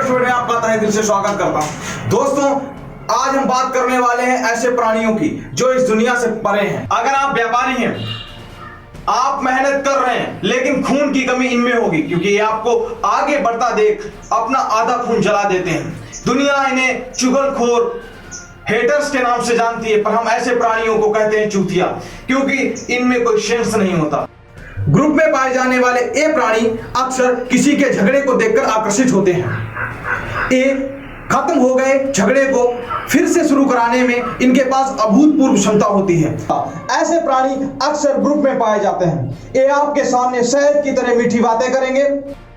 Video में आपका तहे दिल से स्वागत करता हूं। दोस्तों, आज हम बात करने वाले हैं ऐसे प्राणियों की जो इस दुनिया से परे हैं। अगर आप व्यापारी हैं, आप मेहनत कर रहे हैं, लेकिन खून की कमी इनमें होगी, क्योंकि ये आपको आगे बढ़ता देख अपना आधा खून जला देते हैं। दुनिया इन्हें चुगलखोर, हेटर्स के नाम से जानती है, पर हम ऐसे प्राणियों को कहते हैं चूतिया, क्योंकि इनमें कोई सेंस नहीं होता। ग्रुप में पाए जाने वाले ये प्राणी अक्सर किसी के झगड़े को देखकर आकर्षित होते हैं। ये खत्म हो गए झगड़े को फिर से शुरू कराने में इनके पास अभूतपूर्व क्षमता होती है। ऐसे प्राणी अक्सर ग्रुप में पाए जाते हैं। ये आपके सामने शहद की तरह मीठी बातें करेंगे।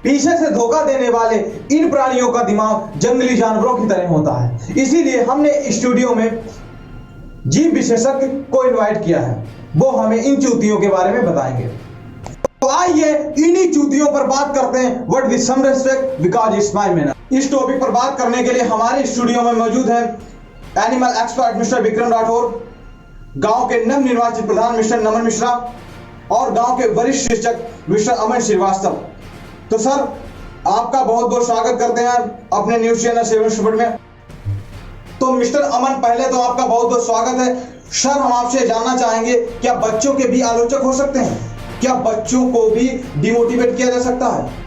पीछे से धोखा देने वाले इन प्राणियों का दिमाग जंगली जानवरों की तरह होता है। इसीलिए हमने स्टूडियो में जीव विशेषज्ञ को इनवाइट किया है। वो हमें इन चूतियों के बारे में बताएंगे। तो आइए इन्हीं चूतियों पर बात करते हैं, but with some respect because it's my manner. इस टॉपिक पर बात करने के लिए हमारे स्टूडियो में मौजूद है animal expert mister Vikram Rathore, गांव के नवनिर्वाचित प्रधान मिस्टर नमन मिश्रा और गांव के वरिष्ठ शिक्षक मिस्टर अमन श्रीवास्तव। तो सर, आपका बहुत बहुत स्वागत करते हैं अपने न्यूज चैनल 7 स्टूडियो में। तो मिस्टर अमन, पहले तो आपका बहुत बहुत स्वागत है। सर, हम आपसे जानना चाहेंगे, क्या बच्चों के भी आलोचक हो सकते हैं? क्या बच्चों को भी डिमोटिवेट किया जा सकता है?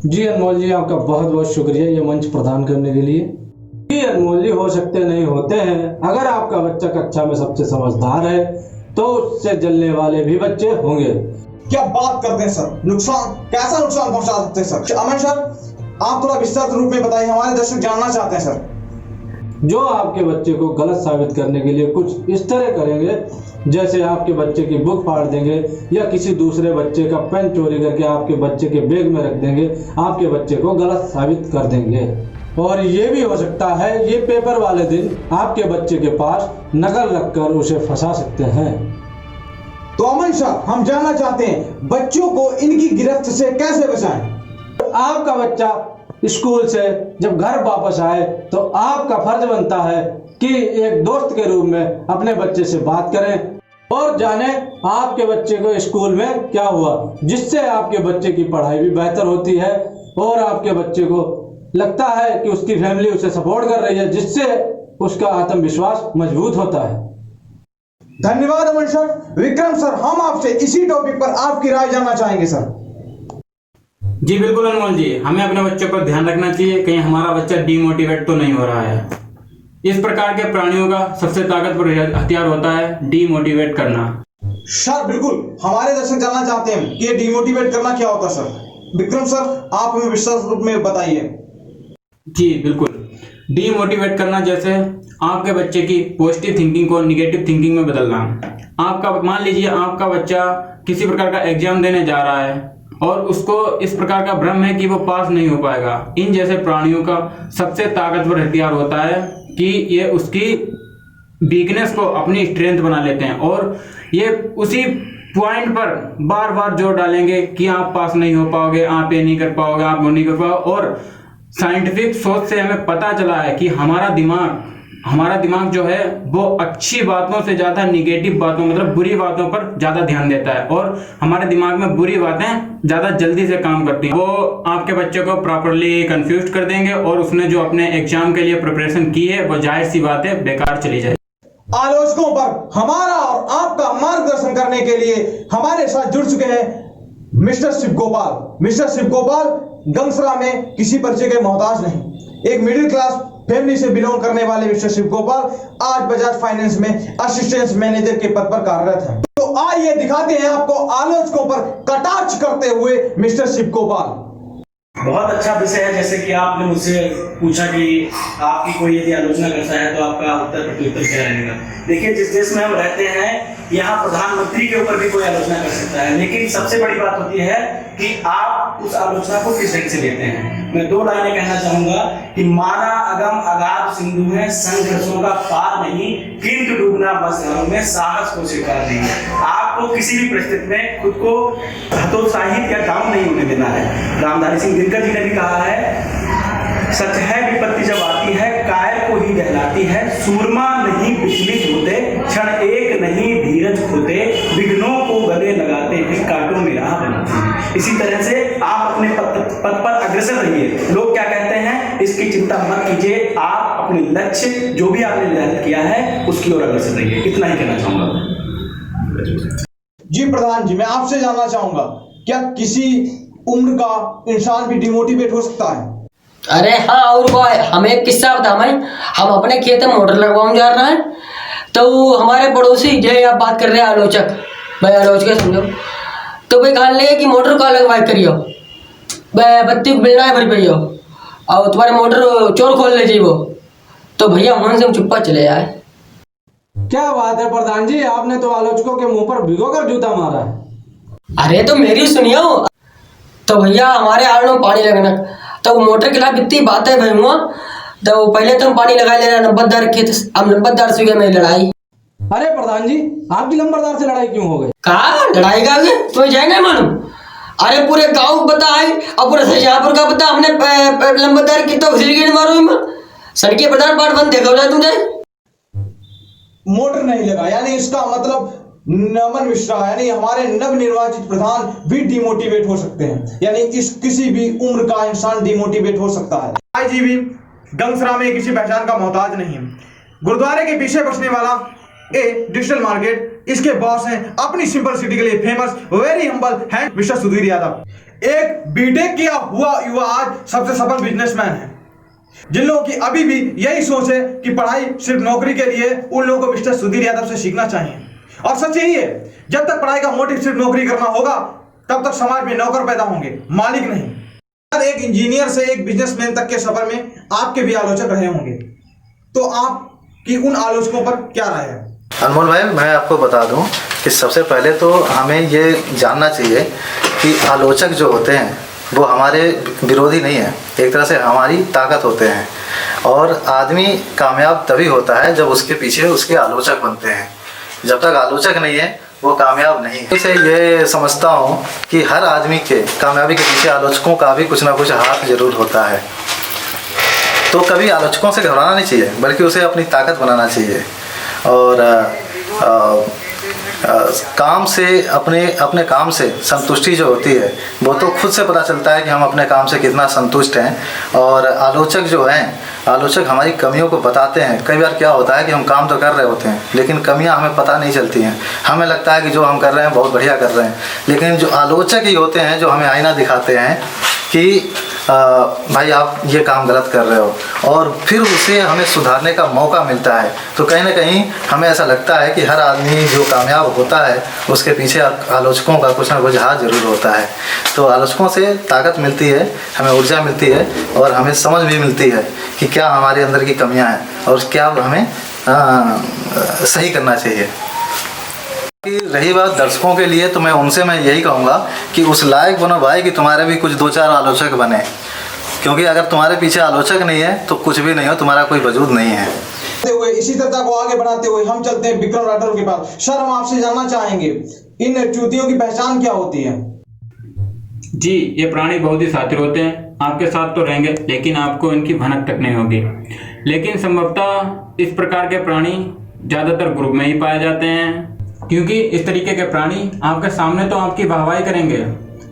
जी अनमोल जी, आपका बहुत बहुत शुक्रिया ये मंच प्रदान करने के लिए। जी अनमोल जी, हो सकते नहीं होते हैं। अगर आपका बच्चा कक्षा में सबसे समझदार है तो उससे जलने वाले भी बच्चे होंगे। क्या बात करते हैं सर, नुकसान कैसा नुकसान पहुंचा सकते हैं सर? अमन सर, आप थोड़ा विस्तार रूप में बताइए, हमारे दर्शक जानना चाहते हैं सर। जो आपके बच्चे को गलत साबित करने के लिए कुछ इस तरह करेंगे, जैसे आपके बच्चे की बुक फाड़ देंगे या किसी दूसरे बच्चे का पेन चोरी करके आपके बच्चे के बैग में रख देंगे, आपके बच्चे को गलत साबित कर देंगे। और ये भी हो सकता है ये पेपर वाले दिन आपके बच्चे के पास नकल रखकर उसे फंसा सकते हैं। तो अमन साहब, हम जानना चाहते हैं बच्चों को इनकी गिरफ्त से कैसे बचाएं? आपका बच्चा स्कूल से जब घर वापस आए तो आपका फर्ज बनता है कि एक दोस्त के रूप में अपने बच्चे से बात करें और जाने आपके बच्चे को स्कूल में क्या हुआ, जिससे आपके बच्चे की पढ़ाई भी बेहतर होती है और आपके बच्चे को लगता है कि उसकी फैमिली उसे सपोर्ट कर रही है, जिससे उसका आत्मविश्वास मजबूत होता है। धन्यवाद अमन सर। विक्रम सर, हम आपसे इसी टॉपिक पर आपकी राय जानना चाहेंगे सर। जी बिल्कुल अनमोल जी, हमें अपने बच्चों पर ध्यान रखना चाहिए कहीं हमारा बच्चा डीमोटिवेट तो नहीं हो रहा है। इस प्रकार के प्राणियों का सबसे ताकतवर हथियार होता है डीमोटिवेट करना। सर बिल्कुल, हमारे दर्शक जानना चाहते हैं कि ये डीमोटिवेट करना क्या होता है सर। विक्रम सर, आप हमें विस्तार रूप में बताइए। जी बिल्कुल, डीमोटिवेट करना जैसे आपके बच्चे की पॉजिटिव थिंकिंग को निगेटिव थिंकिंग में बदलना। आपका मान लीजिए आपका बच्चा किसी प्रकार का एग्जाम देने जा रहा है और उसको इस प्रकार का भ्रम है कि वो पास नहीं हो पाएगा। इन जैसे प्राणियों का सबसे ताकतवर हथियार होता है कि ये उसकी वीकनेस को अपनी स्ट्रेंथ बना लेते हैं और ये उसी पॉइंट पर बार बार जोर डालेंगे कि आप पास नहीं हो पाओगे, आप ये नहीं कर पाओगे, आप वो नहीं कर पाओगे। और साइंटिफिक सोच से हमें पता चला है कि हमारा दिमाग जो है वो अच्छी बातों से ज्यादा निगेटिव बातों, मतलब बुरी बातों पर ज्यादा ध्यान देता है और हमारे दिमाग में बुरी बातें ज्यादा जल्दी से काम करती हैं। वो आपके बच्चे को प्रॉपरली कंफ्यूज कर देंगे और उसने जो अपने एग्जाम के लिए प्रिपरेशन की है वो जाहिर सी बात है बेकार चली जाए। आलोचकों पर हमारा और आपका मार्गदर्शन करने के लिए हमारे साथ जुड़ चुके हैं मिस्टर शिव गोपाल। मिस्टर शिव गोपाल गंगसरा में किसी परिचय के मोहताज नहीं, एक मिडिल क्लास फैमिली से बिलोंग करने वाले मिस्टर शिव गोपाल आज बजाज फाइनेंस में असिस्टेंट मैनेजर के पद पर कार्यरत हैं। तो आइए दिखाते हैं आपको आलोचकों पर कटाक्ष करते हुए मिस्टर शिव गोपाल। बहुत अच्छा विषय है। जैसे कि आपने मुझसे पूछा कि आपकी कोई यदि आलोचना करता है तो आपका उत्तर प्रत्युत्तर क्या रहेगा। देखिए, जिस देश में हम रहते हैं यहाँ प्रधानमंत्री के ऊपर भी कोई आलोचना कर सकता है, लेकिन सबसे बड़ी बात होती है कि आप उस आलोचना को किस ढंग से लेते हैं। मैं 2 लाइनें कहना चाहूंगा कि माना अगम अगाध सिंधु है, संघर्षों का पार नहीं, किंतु डूबना बस घरों में, साहस को स्वीकार नहीं। आपको किसी भी परिस्थिति में खुद को हतोत्साहित या डाउन नहीं होने देना है। रामधारी सिंह दिनकर जी ने भी कहा है, सच है विपत्ति जब आती है कायर को ही दहलाती है, सूरमा नहीं विचलित होते, क्षण एक नहीं धीरज खोते, विघ्नों को गले लगाते हैं, कांटों में राह बनाते हैं। इसी तरह से आप अपने पद पर अग्रसर रहिए। लोग क्या कहते हैं हैं, इसकी चिंता मत कीजिए। आप अपने लक्ष्य जो भी आपने निर्धारित किया है उसकी ओर अग्रसर रहिए। इतना ही कहना चाहूंगा। जी प्रधान जी, मैं आपसे जानना चाहूंगा, क्या किसी उम्र का इंसान भी डिमोटिवेट हो सकता है? अरे हाँ, और वो हमें एक किस्सा बता भाई। हम अपने खेत में मोटर लगवाने जा रहे हैं, तो हमारे पड़ोसी जय आप बात कर रहे हैं आलोचक भाई, आलोचक समझो। तो भाई ख्याल ले कि मोटर का लगवाई करियो, बत्ती को बिलना है भर भैया, और तुम्हारे मोटर चोर खोल ले जी वो। तो भैया वहां से हम चुप्पा चले आए। क्या बात है प्रधान जी, आपने तो आलोचकों के मुंह पर भिगोकर जूता मारा है। अरे तो मेरी सुनियो। तो भैया हमारे आड़ में पानी लगना, तो मोटर के खिलाफ इतनी बात है भाई हुआ। तो पहले तो हम पानी लगा ले रहे नंबरदार खेत, अब नंबरदार से हुई मेरी लड़ाई। अरे प्रधान जी, आपकी नंबरदार से लड़ाई क्यों हो गई? कहा लड़ाई का तुम्हें जाएंगे मालूम? अरे पूरे गांव को पता है और पूरे शाहपुर का पता। हमने नंबरदार की तो घसीट मारो सड़की प्रधान पाठ बंद देखा जाए तुम जाए। मोटर नहीं लगा, यानी इसका मतलब नमन मिश्रा यानी हमारे नवनिर्वाचित प्रधान भी डिमोटिवेट हो सकते हैं, यानी इस किसी भी उम्र का इंसान डिमोटिवेट हो सकता है। आईजी भी गंगसरा में किसी पहचान का मोहताज नहीं है। गुरुद्वारे के पीछे बसने वाला डिजिटल मार्केट, इसके बॉस हैं अपनी सिंपल सिटी के लिए famous very humble hand mister Sudhir Yadav. एक बीटेक किया हुआ युवा आज सबसे सफल बिजनेसमैन है। जिन लोगों की अभी भी यही सोच है कि पढ़ाई सिर्फ नौकरी के लिए, उन लोगों को मिस्टर सुधीर यादव से सीखना चाहिए। और सच यही है, जब तक पढ़ाई का मोटिव सिर्फ नौकरी करना होगा, तब तक समाज में नौकर पैदा होंगे, मालिक नहीं। एक इंजीनियर से एक बिजनेसमैन तक के सफर में आपके भी आलोचक रहे होंगे, तो आपकी उन आलोचकों पर क्या राय है? अनमोल भाई, मैं आपको बता दूं कि सबसे पहले तो हमें ये जानना चाहिए कि आलोचक जो होते हैं वो हमारे विरोधी नहीं है, एक तरह से हमारी ताकत होते हैं। और आदमी कामयाब तभी होता है जब उसके पीछे उसके आलोचक बनते हैं। जब तक आलोचक नहीं है वो कामयाब नहीं है। इसे ये समझता हूँ कि हर आदमी के कामयाबी के पीछे आलोचकों का भी कुछ ना कुछ हाथ जरूर होता है। तो कभी आलोचकों से घबराना नहीं चाहिए, बल्कि उसे अपनी ताकत बनाना चाहिए। और काम से अपने काम से संतुष्टि जो होती है वो तो खुद से पता चलता है कि हम अपने काम से कितना संतुष्ट हैं। और आलोचक जो हैं, आलोचक हमारी कमियों को बताते हैं। कई बार क्या होता है कि हम काम तो कर रहे होते हैं लेकिन कमियां हमें पता नहीं चलती हैं। हमें लगता है कि जो हम कर रहे हैं बहुत बढ़िया कर रहे हैं, लेकिन जो आलोचक ही होते हैं जो हमें आईना दिखाते हैं कि भाई आप ये काम गलत कर रहे हो, और फिर उसे हमें सुधारने का मौका मिलता है। तो कहीं ना कहीं हमें ऐसा लगता है कि हर आदमी जो कामयाब होता है उसके पीछे आलोचकों का कुछ ना कुछ हाथ जरूर होता है। तो आलोचकों से ताकत मिलती है, हमें ऊर्जा मिलती है, और हमें समझ भी मिलती है कि क्या हमारे अंदर की कमियां हैं और क्या हमें सही करना चाहिए। रही बात दर्शकों के लिए, तो मैं उनसे यही कहूँगा कि उस लायक बनो भाई कि तुम्हारे भी कुछ दो चार आलोचक बने, क्योंकि अगर तुम्हारे पीछे आलोचक नहीं है तो कुछ भी नहीं हो, तुम्हारा कोई वजूद नहीं है। इसी चर्चा को आगे बढ़ाते हुए हम चलते हैं विक्रम राठौर के पास। सर, हम आपसे जानना चाहेंगे इन चूतियों की पहचान क्या होती है? जी, ये प्राणी बहुत ही शातिर होते हैं, आपके साथ तो रहेंगे लेकिन आपको इनकी भनक तक नहीं होगी। लेकिन संभवतः इस प्रकार के प्राणी ज़्यादातर ग्रुप में ही पाए जाते हैं, क्योंकि इस तरीके के प्राणी आपके सामने तो आपकी वाहवाही करेंगे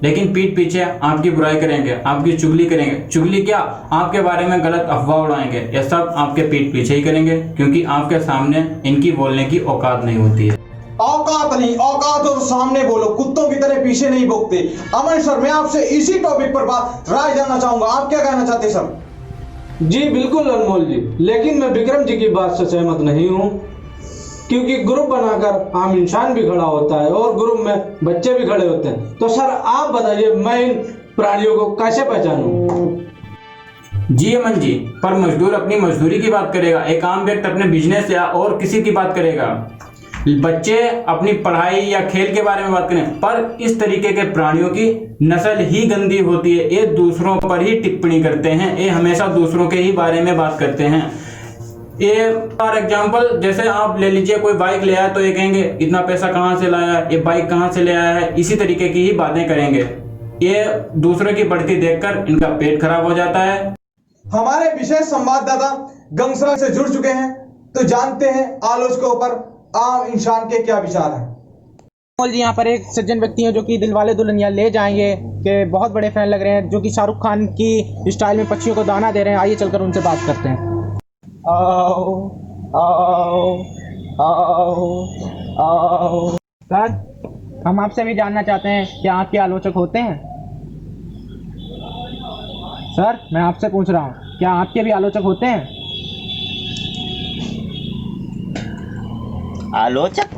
लेकिन पीठ पीछे आपकी बुराई करेंगे, आपकी चुगली करेंगे। चुगली क्या, आपके बारे में गलत अफवाह उड़ाएंगे। यह सब आपके पीठ पीछे ही करेंगे, क्योंकि आपके सामने इनकी बोलने की औकात नहीं होती है। औकात नहीं, औकात और सामने बोलो, कुत्तों की तरह पीछे नहीं भोंकते। अमन सर, मैं आपसे इसी टॉपिक पर राय जानना चाहूंगा, आप क्या कहना चाहते सर? जी बिल्कुल अनमोल जी, लेकिन मैं विक्रम जी की बात से सहमत नहीं हूँ, क्योंकि ग्रुप बनाकर आम इंसान भी खड़ा होता है और ग्रुप में बच्चे भी खड़े होते हैं। तो सर आप बताइए, मैं इन प्राणियों को कैसे पहचानूं? जी अमन जी, पर मजदूर अपनी मजदूरी की बात करेगा, एक आम व्यक्ति अपने बिजनेस या और किसी की बात करेगा, बच्चे अपनी पढ़ाई या खेल के बारे में बात करें। पर इस तरीके के प्राणियों की नस्ल ही गंदी होती है, ये दूसरों पर ही टिप्पणी करते हैं, ये हमेशा दूसरों के ही बारे में बात करते हैं। ये फॉर एग्जाम्पल जैसे आप ले लीजिए, कोई बाइक ले आया तो ये कहेंगे इतना पैसा कहाँ से लाया, ये बाइक कहाँ से ले आया है, इसी तरीके की ही बातें करेंगे। ये दूसरे की बढ़ती देखकर इनका पेट खराब हो जाता है। हमारे विशेष संवाददाता गंगसरा से जुड़ चुके हैं, तो जानते हैं आलोचकों पर आम इंसान के क्या विचार हैं। अनमोल जी यहाँ पर एक सज्जन व्यक्ति हैं जो कि दिलवाले दुल्हनिया ले जाएंगे के बहुत बड़े फैन लग रहे हैं, जो कि शाहरुख खान की स्टाइल में पक्षियों को दाना दे रहे हैं। आइए चलकर उनसे बात करते हैं। आओ आओ आओ आओ। सर, हम आपसे भी जानना चाहते हैं कि आपके आलोचक होते हैं? सर, मैं आपसे पूछ रहा हूँ, क्या आपके भी आलोचक होते हैं? आलोचक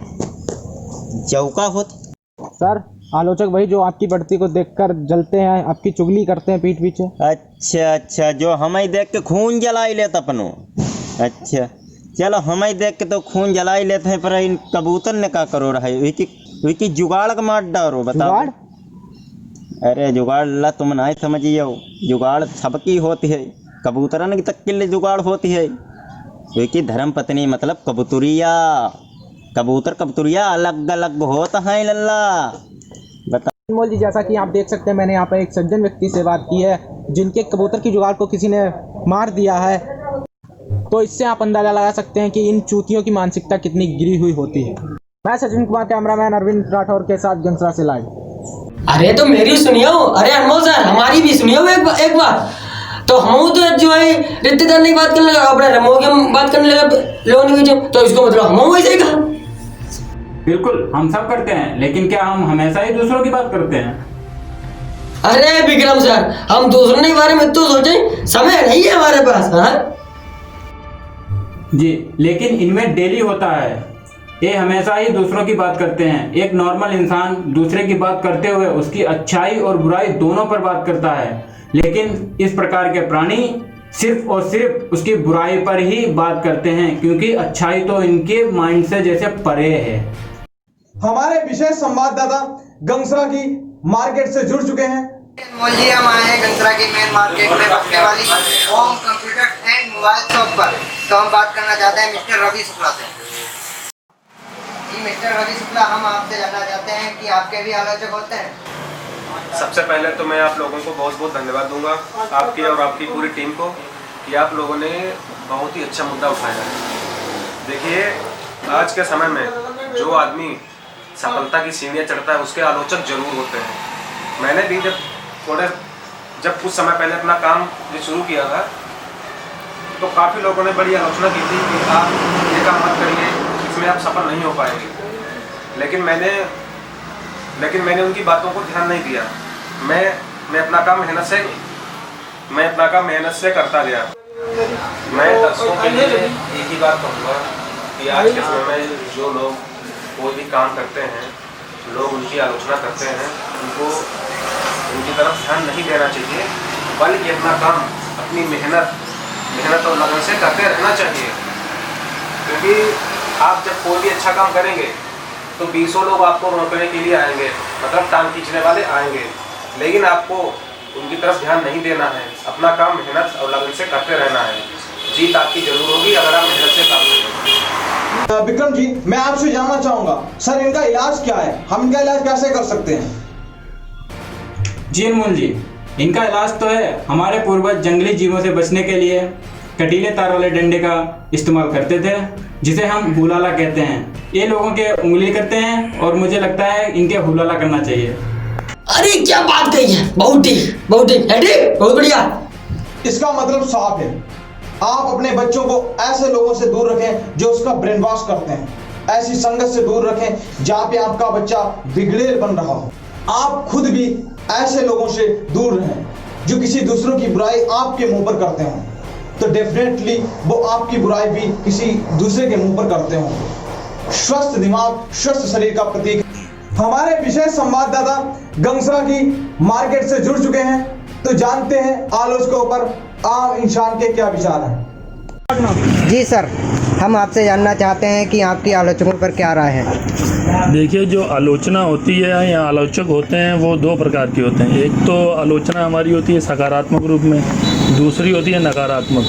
चौका होते? सर, आलोचक वही जो आपकी बढ़ती को देखकर जलते हैं, आपकी चुगली करते हैं पीठ पीछे। अच्छा अच्छा, जो हमें देख के खून जलाई लेते अपनों। अच्छा चलो, हमें देख के तो खून जलाई लेते हैं, पर इन कबूतर ने क्या करो रहा है? विकी जुगाड़ का मार डारो, बताओ। जुगाड़? अरे जुगाड़ ला तुम नहीं समझियो, जुगाड़ सबकी होती है, कबूतरन की तक के लिए जुगाड़ होती है। विकी धर्म पत्नी मतलब कबूतरिया, कबूतर कबूतरिया अलग अलग होता है लल्ला, बता। अनमोल जी, जैसा कि आप देख सकते हैं, मैंने यहाँ पर एक सज्जन व्यक्ति से बात की है जिनके कबूतर की जुगाड़ को किसी ने मार दिया है। तो इससे आप अंदाजा लगा सकते हैं कि इन चूतियों की मानसिकता कितनी गिरी हुई होती है। मैं सचिन कुमार, कैमरामैन अरविंद राठौर के साथ गंसरा से लाइव। अरे तो मेरी सुनियो, अरे अनमोल सर हमारी भी सुनियो एक बार। तो हम तो जो है रिश्तेदार की बात करने लगा, अपने रमो की बात करने लगा लोन की, तो इसको मतलब हम वैसे ही कहा। बिल्कुल, हम सब करते हैं, लेकिन क्या हम हमेशा ही दूसरों की बात करते हैं? अरे विक्रम सर, हम दूसरों के बारे में तो सोचें, समय नहीं है हमारे पास। हाँ जी, लेकिन इनमें डेली होता है। ये हमेशा ही दूसरों की बात करते हैं। एक नॉर्मल इंसान दूसरे की बात करते हुए उसकी अच्छाई और बुराई दोनों पर बात करता है, लेकिन इस प्रकार के प्राणी सिर्फ और सिर्फ उसकी बुराई पर ही बात करते हैं, क्योंकि अच्छाई तो इनके माइंड से जैसे परे है। हमारे विशेष संवाददाता गंगसरा की मार्केट से जुड़ चुके हैं। अनमोल जी, हम आए हैं गंगसरा की मेन मार्केट में बसने वाली home computer and mobile shop पर। तो हम बात करना चाहते हैं मिस्टर रवि शुक्ला से। जी मिस्टर रवि शुक्ला, हम आपसे जानना चाहते हैं कि आपके भी आलोचक होते हैं? सबसे पहले तो मैं आप लोगों को बहुत बहुत धन्यवाद दूंगा, आपकी और आपकी पूरी टीम को, कि आप लोगों ने बहुत ही अच्छा मुद्दा उठाया है। देखिए, आज के समय में जो आदमी सफलता की सीढ़ियाँ चढ़ता है उसके आलोचक जरूर होते हैं। मैंने भी जब कुछ समय पहले अपना काम जो शुरू किया था, तो काफ़ी लोगों ने बड़ी आलोचना की थी कि आप ये काम मत करिए, इसमें आप सफल नहीं हो पाएंगे। लेकिन मैंने उनकी बातों को ध्यान नहीं दिया। मैं अपना काम मेहनत से करता गया। मैं दर्शकों के लिए एक ही बात कहूँगा कि आज के समय में जो लोग कोई भी काम करते हैं, लोग उनकी आलोचना करते हैं, उनको उनकी तरफ ध्यान नहीं देना चाहिए, बल्कि अपना काम अपनी मेहनत और लगन से करते रहना चाहिए। क्योंकि आप जब कोई भी अच्छा काम करेंगे तो 20 लोग आपको रोकने के लिए आएंगे, मतलब टांग खींचने वाले आएंगे, लेकिन आपको उनकी तरफ ध्यान नहीं देना है। अपना काम मेहनत और लगन से करते रहना है। जीत आपकी जरूर होगी अगर आप मेहनत से काम करेंगे। विक्रम जी, मैं आपसे जानना चाहूंगा, सर इनका इलाज क्या है? हम इनका इलाज कैसे कर सकते हैं? जी अनमोल जी, इनका इलाज तो है, हमारे पूर्वज जंगली जीवों से बचने के लिए कटीले तार वाले डंडे का इस्तेमाल करते थे, जिसे हम हुलाला कहते हैं। ये लोगों के उंगली करते हैं और मुझे लगता है इनके हुलाला करना चाहिए। अरे क्या बात कही है, बहुत ठीक, बहुत बढ़िया। इसका मतलब साफ है, आप अपने बच्चों को ऐसे लोगों से दूर रखें जो उसका ब्रेन वॉश करते हैं, ऐसी संगत से दूर रखें जहाँ पे आपका बच्चा बिगड़ेल बन रहा हो। आप खुद भी ऐसे लोगों से दूर रहें जो किसी दूसरों की बुराई आपके मुंह पर करते हों, तो डेफिनेटली वो आपकी बुराई भी किसी दूसरे के मुंह पर करते हों। स्वस्थ दिमाग स्वस्थ शरीर का प्रतीक। हमारे विशेष संवाददाता गंगसरा की मार्केट से जुड़ चुके हैं, तो जानते हैं आलोचकों पर आम इंसान के क्या विचार हैं। जी सर, हम आपसे जानना चाहते हैं कि आपकी आलोचकों पर क्या राय है? देखिए, जो आलोचना होती है या आलोचक होते हैं वो दो प्रकार की होते हैं। एक तो आलोचना हमारी होती है सकारात्मक रूप में, दूसरी होती है नकारात्मक,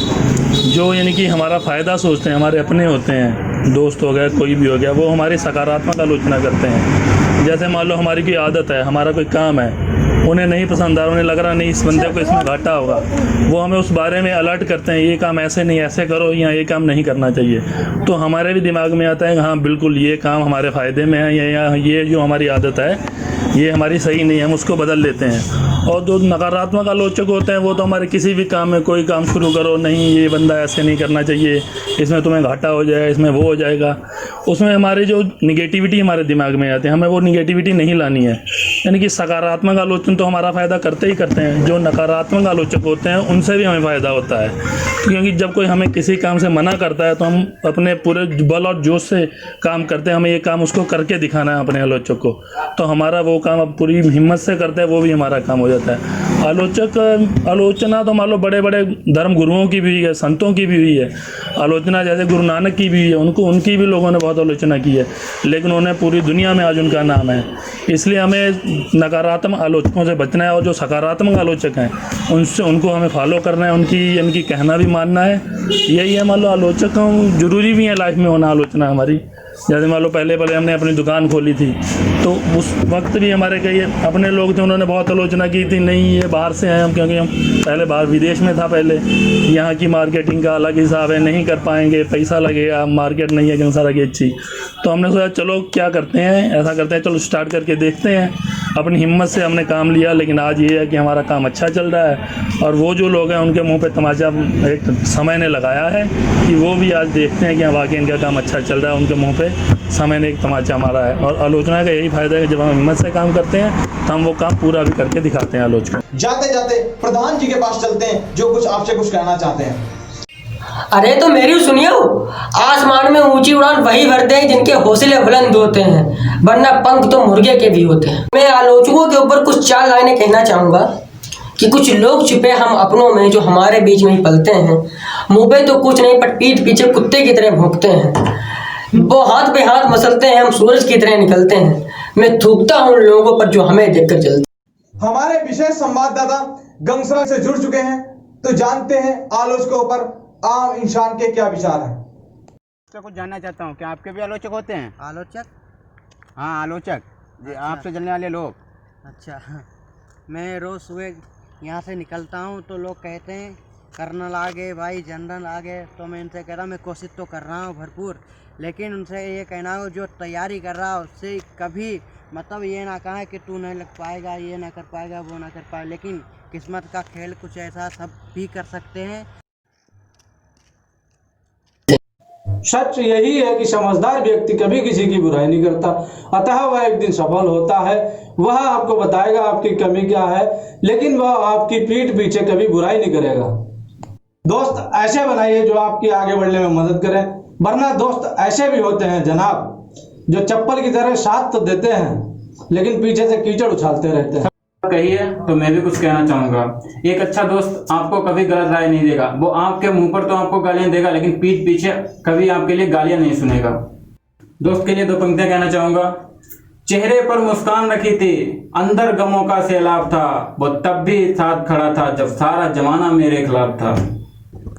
जो यानी कि हमारा फ़ायदा सोचते हैं, हमारे अपने होते हैं, दोस्त हो गया कोई भी हो गया, वो हमारी सकारात्मक आलोचना करते हैं। जैसे मान लो हमारी कोई आदत है, हमारा कोई काम है उन्हें नहीं पसंद आ रहा, उन्हें लग रहा नहीं इस बंदे को इसमें घाटा होगा, वो हमें उस बारे में अलर्ट करते हैं, ये काम ऐसे नहीं ऐसे करो या ये काम नहीं करना चाहिए। तो हमारे भी दिमाग में आता है कि हाँ बिल्कुल ये काम हमारे फ़ायदे में है, या ये जो हमारी आदत है ये हमारी सही नहीं है, हम उसको बदल लेते हैं। और जो नकारात्मक आलोचक होते हैं वो तो हमारे किसी भी काम में, कोई काम शुरू करो, नहीं ये बंदा ऐसे नहीं करना चाहिए, इसमें तुम्हें घाटा हो जाएगा, इसमें वो हो जाएगा, उसमें हमारी जो निगेटिविटी हमारे दिमाग में आती है, हमें वो निगेटिविटी नहीं लानी है। यानी कि सकारात्मक आलोचन तो हमारा फ़ायदा करते ही करते हैं, जो नकारात्मक आलोचक होते हैं उनसे भी हमें फ़ायदा होता है, क्योंकि जब कोई हमें किसी काम से मना करता है तो हम अपने पूरे बल और जोश से काम करते हैं, हमें ये काम उसको करके दिखाना है अपने आलोचक को, तो हमारा वो काम अब पूरी हिम्मत से करते हैं, वो भी हमारा काम हो जाता है। आलोचना तो मान लो बड़े बड़े धर्म गुरुओं की भी है, संतों की भी हुई है आलोचना, जैसे गुरु नानक की भी है, उनकी भी लोगों ने बहुत आलोचना की है, लेकिन उन्हें पूरी दुनिया में आज उनका नाम है। इसलिए हमें नकारात्मक आलोचकों से बचना है, और जो सकारात्मक आलोचक हैं उनको हमें फॉलो करना है, उनकी कहना भी मानना है। यही है, मान लो आलोचक जरूरी भी है लाइफ में होना, आलोचना हमारी। जैसे मान लो पहले हमने अपनी दुकान खोली थी, तो उस वक्त भी हमारे कई अपने लोग थे, उन्होंने बहुत आलोचना की थी, नहीं ये बाहर से आए हम, क्योंकि हम पहले बाहर विदेश में था, पहले यहाँ की मार्केटिंग का अलग हिसाब है, नहीं कर पाएंगे, पैसा लगेगा, मार्केट नहीं है कंसारा की अच्छी। तो हमने सोचा चलो क्या करते हैं, ऐसा करते हैं, चलो स्टार्ट करके देखते हैं। अपनी हिम्मत से हमने काम लिया, लेकिन आज ये है कि हमारा काम अच्छा चल रहा है, और वो जो लोग हैं उनके मुँह पर तमाचा एक समय ने लगाया है कि वो भी आज देखते हैं कि वाकई इनका काम अच्छा चल रहा है, उनके मुँह पर समय ने एक तमाचा मारा है। और आलोचना का यही फायदा है कि जब हम हिम्मत से काम करते हैं तो हम वो काम पूरा भी करके दिखाते हैं आलोचना। जाते जाते प्रधान जी के पास चलते हैं, जो कुछ आपसे कुछ कहना चाहते हैं। अरे तो मेरी सुनियो, आसमान में ऊंची उड़ान वही भरते हैं जिनके हौसले बुलंद होते हैं, वरना पंख तो मुर्गे के भी होते हैं। मैं आलोचकों के ऊपर कुछ 4 लाइनें कहना चाहूँगा कि कुछ लोग छिपे हम अपनों में, जो हमारे बीच में ही पलते हैं, मुँह पे तो कुछ नहीं पर पीठ पीछे कुत्ते की तरह भौंकते हैं, वो हाथ पे हाथ मसलते हैं, हम सूरज की तरह निकलते हैं। मैं थूकता हूँ उन लोगों पर जो हमें देखकर चलते। हमारे विशेष संवाददाता गंगसरा से जुड़ चुके हैं, तो जानते हैं आलोचकों पर आम इंसान के क्या विचार हैं। तो कुछ जानना चाहता हूँ, क्या आपके भी आलोचक होते हैं? आलोचक? हाँ आलोचक, अच्छा। आपसे जलने वाले लोग। अच्छा, मैं रोज़ सुबह यहाँ से निकलता हूँ तो लोग कहते हैं कर्नल आ गए भाई, जनरल आ गए, तो मैं उनसे कह रहा हूँ मैं कोशिश तो कर रहा हूँ भरपूर, लेकिन उनसे ये कहना हो जो तैयारी कर रहा है उससे कभी मतलब ये ना कहा कि तू नहीं लग पाएगा, ये ना कर पाएगा, वो ना कर पाएगा, लेकिन किस्मत का खेल कुछ ऐसा सब भी कर सकते हैं। सच यही है कि समझदार व्यक्ति कभी किसी की बुराई नहीं करता, अतः वह एक दिन सफल होता है। वह आपको बताएगा आपकी कमी क्या है, लेकिन वह आपकी पीठ पीछे कभी बुराई नहीं करेगा। दोस्त ऐसे बनाइए जो आपकी आगे बढ़ने में मदद करें, वरना दोस्त ऐसे भी होते हैं जनाब, जो चप्पल की तरह साथ तो देते हैं लेकिन पीछे से कीचड़ उछालते रहते हैं। कही है तो मैं भी कुछ कहना चाहूंगा। एक अच्छा दोस्त आपको कभी गलत राय नहीं देगा, वो आपके मुंह पर तो आपको गालियां देगा, लेकिन पीठ पीछे कभी आपके लिए गालियां नहीं सुनेगा। दोस्त के लिए 2 पंक्तियां कहना चाहूंगा। चेहरे पर मुस्कान रखी थी, अंदर गमों का सैलाब था, वो तब भी साथ खड़ा था जब सारा जमाना मेरे खिलाफ था।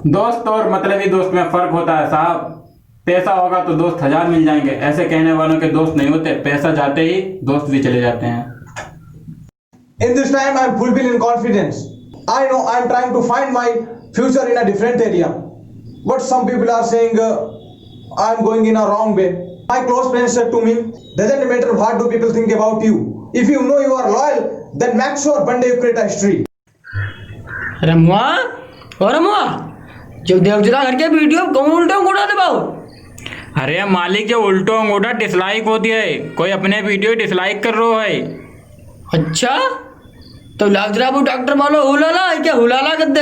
दोस्त और मतलबी दोस्त में फर्क होता है साहब, पैसा होगा तो दोस्त 1000 मिल जाएंगे, ऐसे कहने वालों के दोस्त नहीं होते, पैसा जाते ही दोस्त भी चले जाते हैं। In this time I am fulfilled in confidence. I know I am trying to find my future in a different area. But some people are saying I am going in a wrong way. My close friends said to me, doesn't matter what do people think about you. If you know you are loyal, then make sure one day you create a history. Ramua और रमुआ, जो देवजरा घर के video कौन उल्टा अंगूठा दबाओ? अरे मालिक, जो उल्टो अंगूठा डिसलाइक होती है, कोई अपने वीडियो डिसलाइक कर रहा है। अच्छा, तो लाजरा वो डॉक्टर मानो हुलाला है क्या? हुलाला कर दे।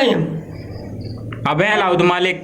अबे लाउद मालिक,